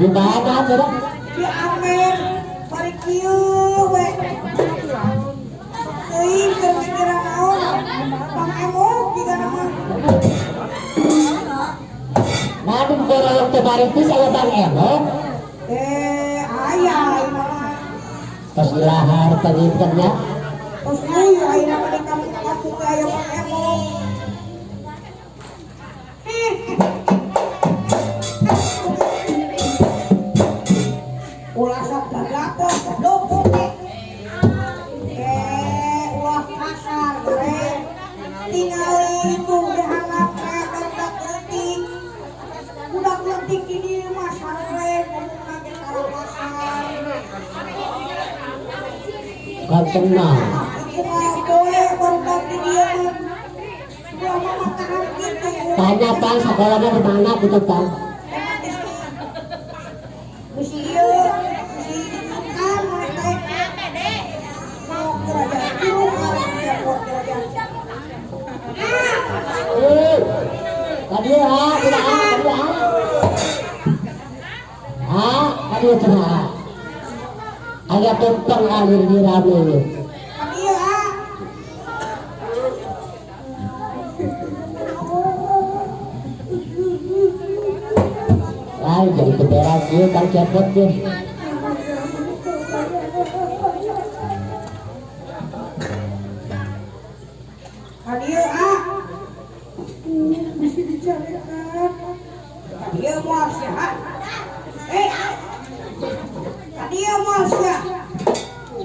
Di mana coba? Di Amer, balik kieu we. Teuing keur mikirna naon? Bang Emo tiga nama. Namun kalau yang kemarin itu saya Bang Emo. Ayah ini mah. Pas ilahar penginternya. Terus ayah ini mah di kampung aya Bang Emo. Ulah sok gagapok, luput ulah kasar goreng. Tingali itu dihanap budak leutik. Budak leutik di dieu mah sare ngomongna ge kasar. Ganteng nah. Boleh budak di dieu mah. Gua mah matahan kitu. Tanya Bang sekolahnya di mana gitu Bang? Tadi cuma agak tumpeng alir di rame. Ay, jadi keberas dia kan cepet dia. Hadir mesti dicarikan. Hadir mau sehat. Hadir mau sehat.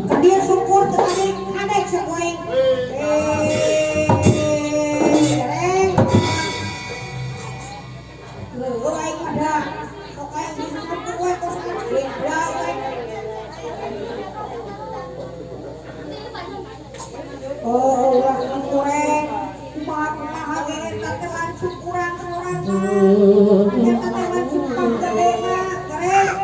Hadir syukur terakhir kadek semuanya. Dereng. Lu aing ada. Sok aing disebut kowe kos beda we. Oh, ulah goreng. Kumaha ge eta teh langsung kurang sorangan. Eta teh langsung panggedena, goreng.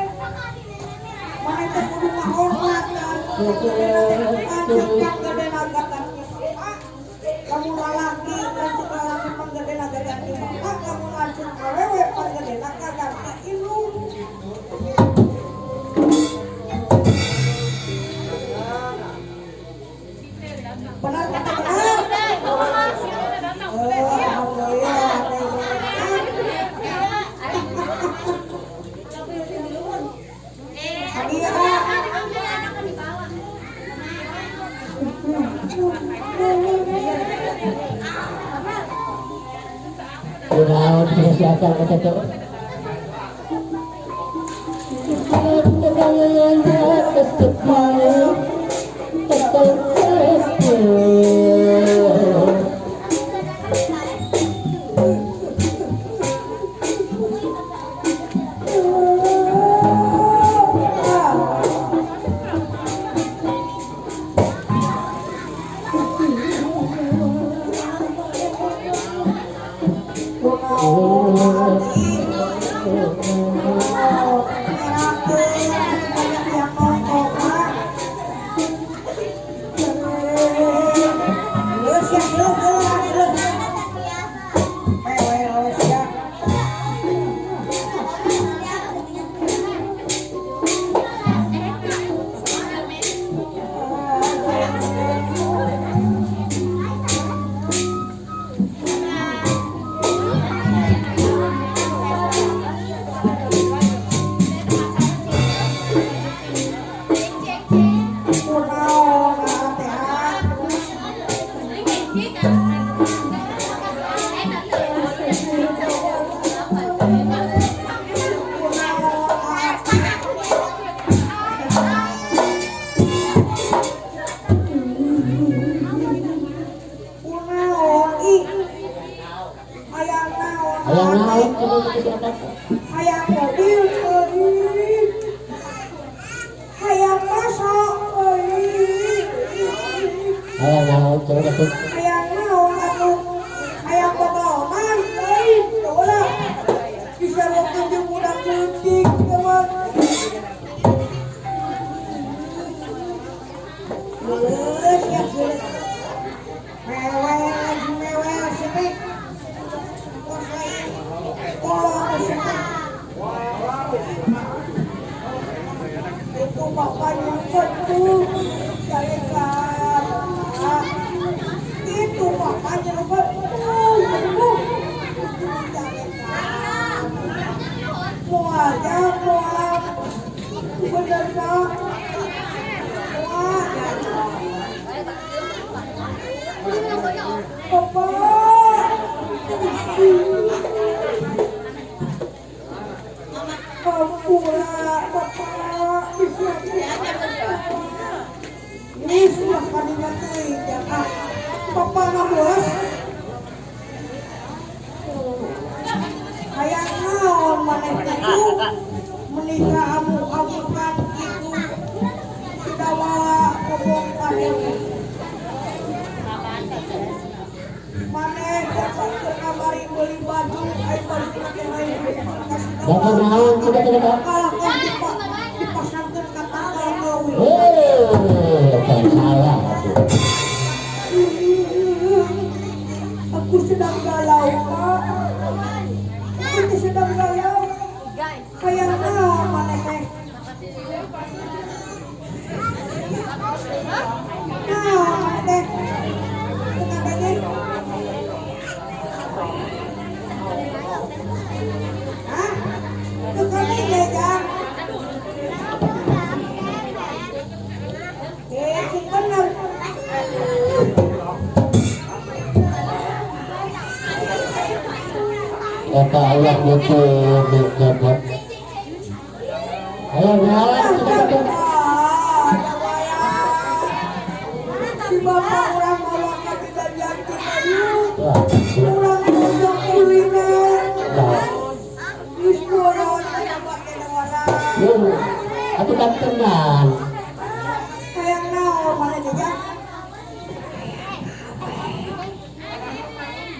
Mana teh kudu ngahormatan. Langsung panggedena gatan. Kamu lalaki langsung panggedena gatan di bapak, kamu langsung awewe panggedena gatan ilmu. Benar kata benar. Kurang siapa kata tu? Hayang mobil hayang masuk hayang naon atuh hayang botolan ulah bisa waktu jeung budak leutik teman geus ya geus mewel sipik oh bapaknya betul jadikan itu bapaknya betul jadikan mau aja mau bener dong mau Papa Pura, Papa, ini sudah kalian ya kak. Papa nggak bos. Kayak naon mana itu menikah amu-amukan itu sudah bawa kebongkar ini. Mana dapat kembali beli baju, ayo beli lain. Bapak naon sudah tidak? Dipasangkan kata kau. Kan salah aku. Aku sedang galau, Pak. Aku sedang galau. Kayak naon mana teh? Naon mana teh? Bukan tadi. Hah? Bukan ini ya. Benar. Kata Allah itu dapat. Ayo naon sudah tidak? Si bapak orang bawa kaki gajian kita yuk. Wah, Orang bojong kuliner. nah, Wis boron aya pakai orang. aku kan tenang. Kayak naon mana dia?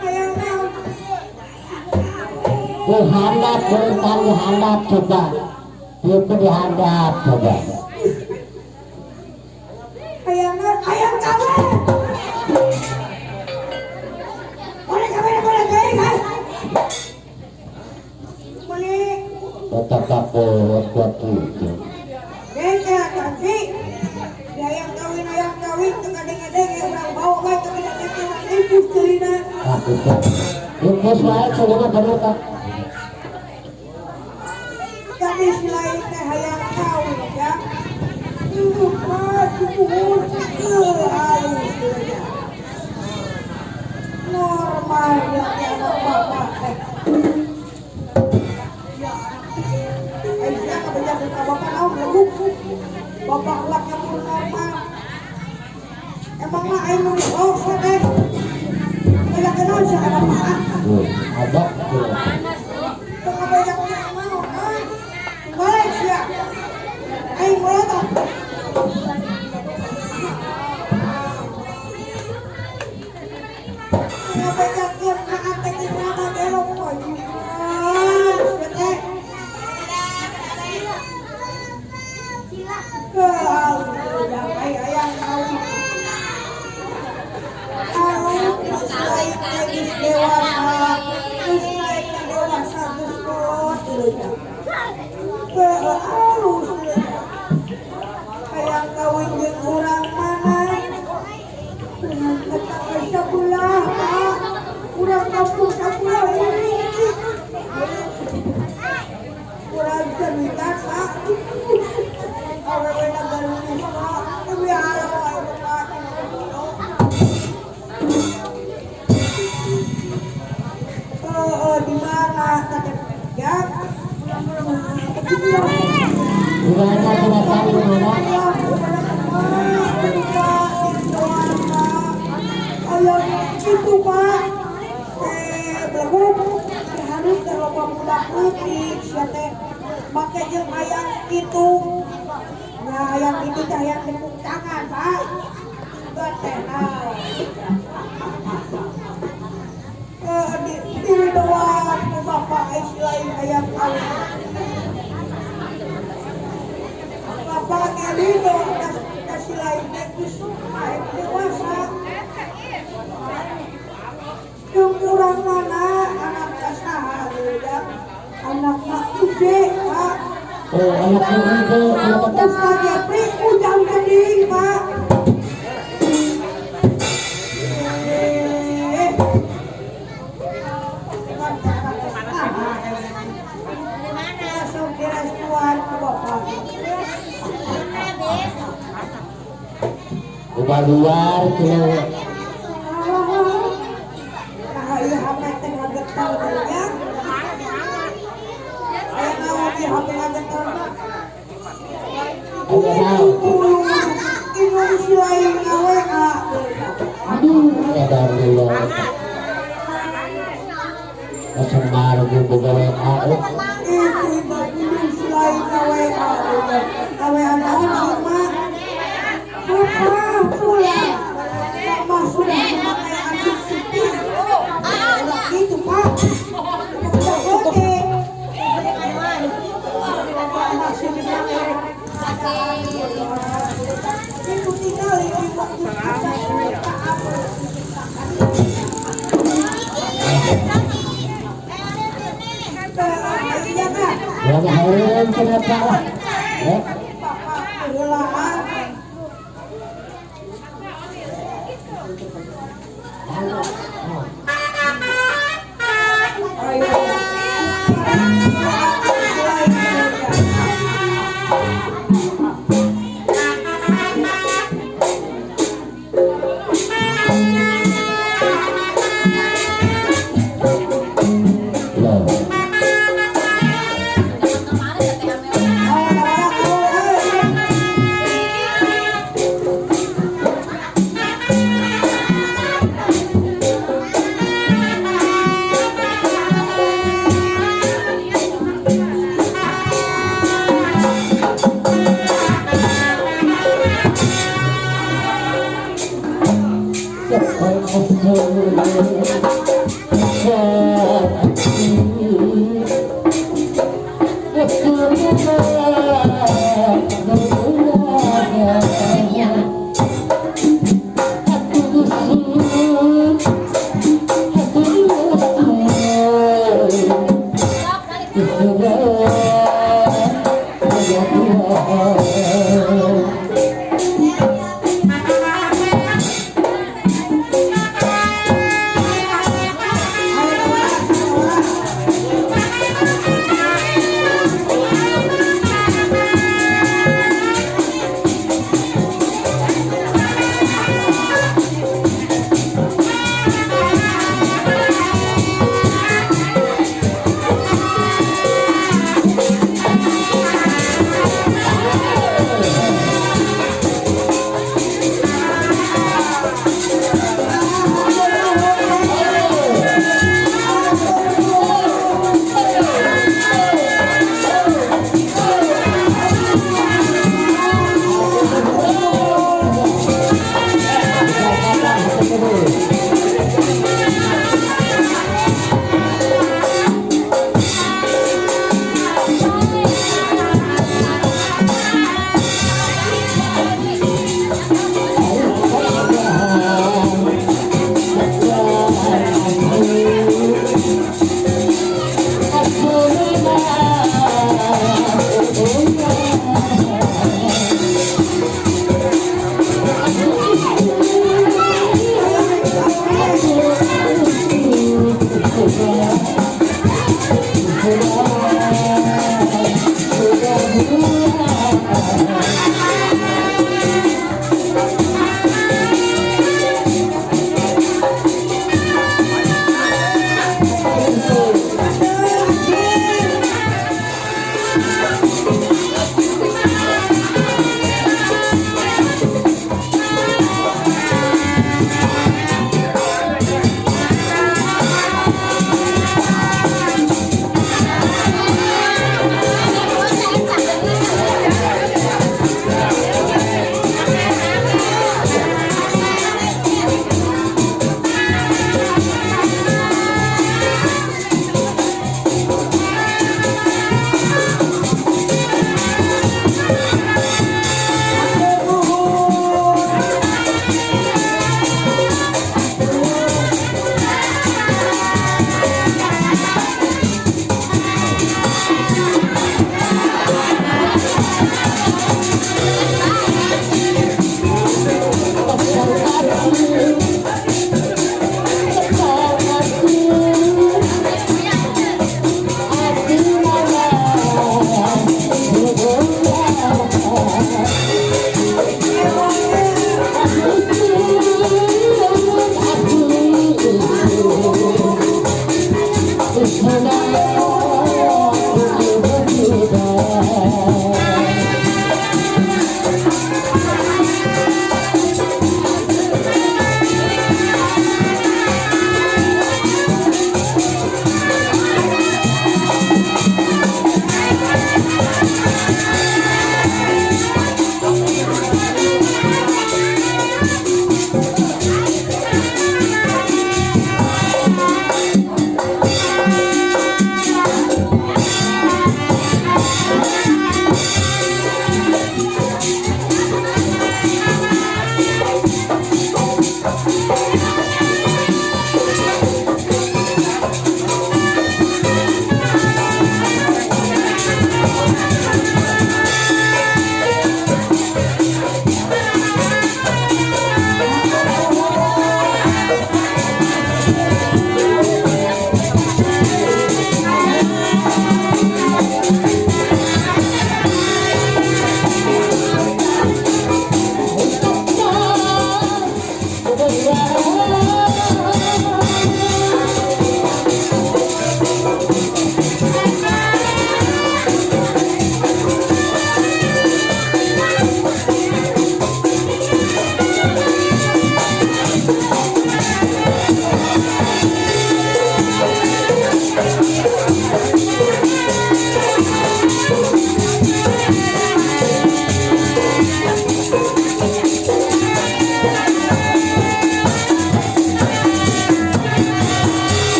Kayak naon. Dihadap, berentan dihadap coba. Itu dihadap coba. Kayak naon. Kayak kawan. Boleh kan? Boleh. Tetap takut buat itu. Deka cantik. Ayam kawin tekadeng-kadeng orang bawa baik tapi tidak orang ibu celina. Aku tuh. Bungkus wae coba bener kan. Tapi selain teh hayang kawin ya. Pak, kuhun halus ya. Normal ya anak bapak teh. Aisyah kebejar dengan bapak naon lebuk. Bapak ulatnya pun normal. Emanglah aing mau dosa deh. Kayak kenal sih ada apa? Ada tuh. Tengah banyak yang mau kan? Balik ya. Aing molotov. Tengah banyak yang naate di sana belok kok. Bete. Ayang kau. Terus naik dewasa, terus naik dewasa terus kolot dulunya. Halus kayak kawin jeung urang mana? Dengan tetangga sebelah, Pak. Urang kampung sebelah ini. Urang cerita, Pak. Awewe nagarunis, Pak. Tapi harap ayo, Pak. Di mana tadi ya? Gimana sudah tahu mana? Ayo itu Pak. Belum harus kalau pemuda putih siate pakai jeung ayam itu. Nah, ayam itu teh yang tepuk tangan, Pak. Betenau. Di doang bapak istilahin ayam kawin. Bapak ngerido kasih lain negus ayam dewasa. Kurang mana anak kasaha ya. Anak mak ude, Pak. Oh, anak itu Ustaz Jepri Udah luar kilo. Nah, iya HP tengah getar ya. Saya nawan di HP getar. Udah tahu. Indonesia yang WA. Aduh, edar dulu. Langsung baru gue buka WA. Indonesia yang WA. WA naon mah. Pulang. Mama sudah memakai ajuk sipil. Itu Pak. Oke. Masih dipakai. Itu tinggal di waktu Ya harum kenapa lah? Ya.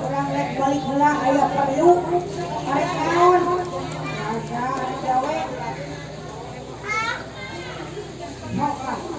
orang rek balik heula aya perlu arek naon asa gawe mau kan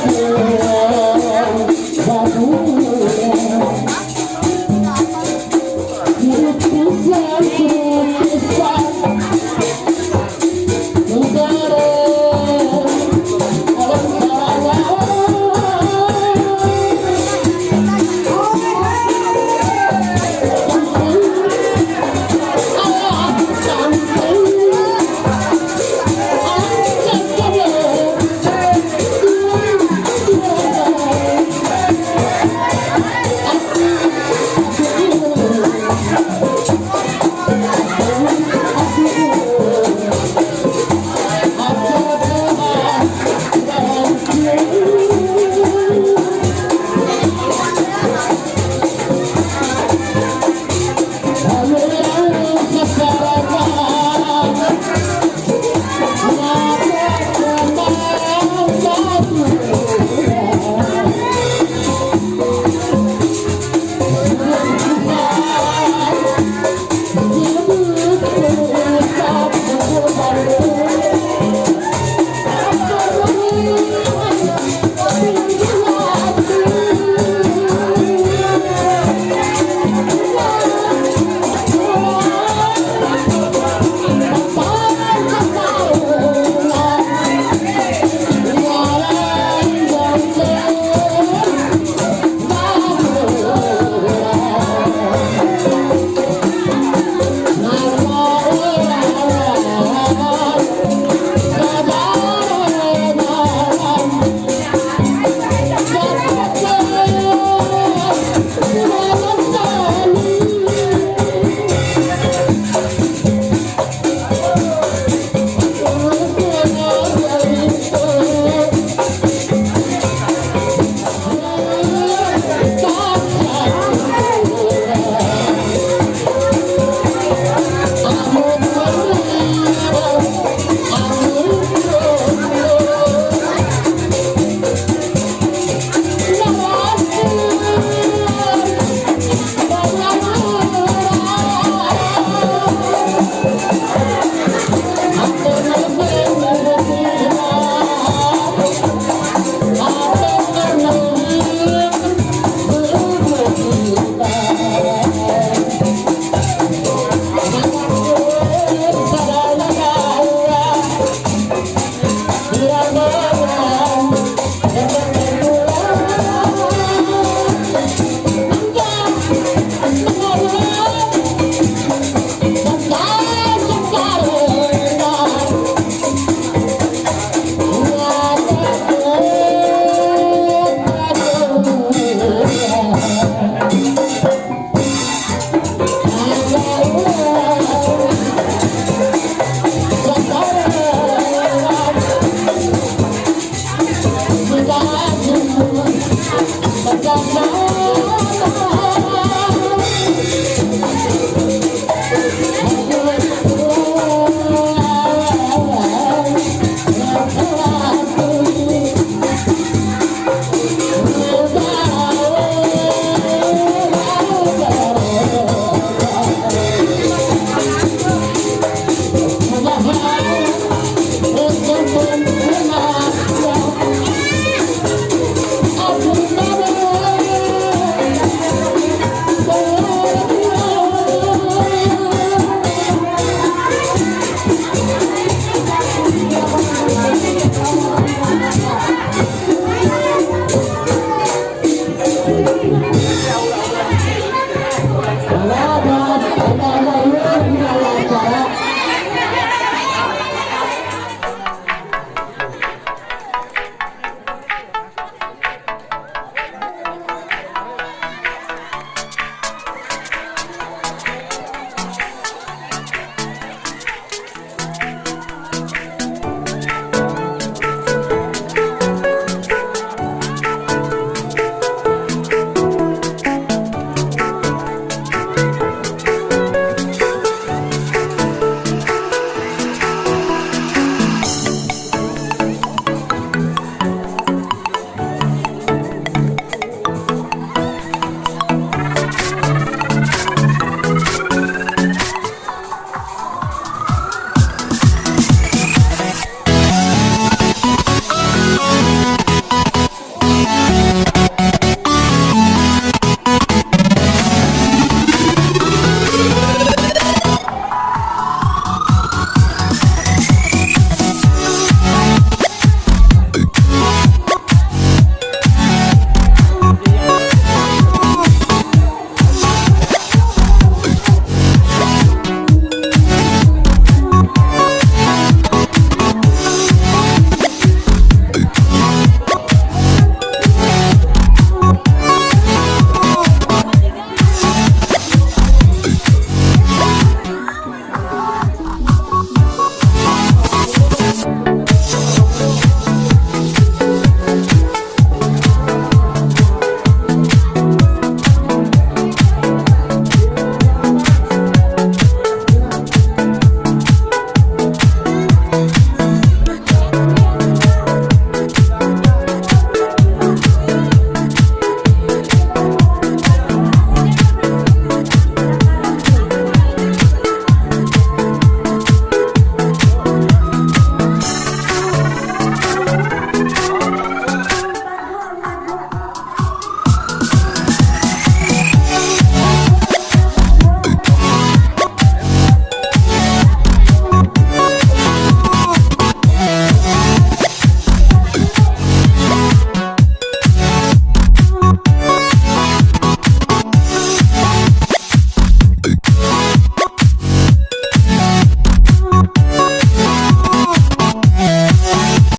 Jangan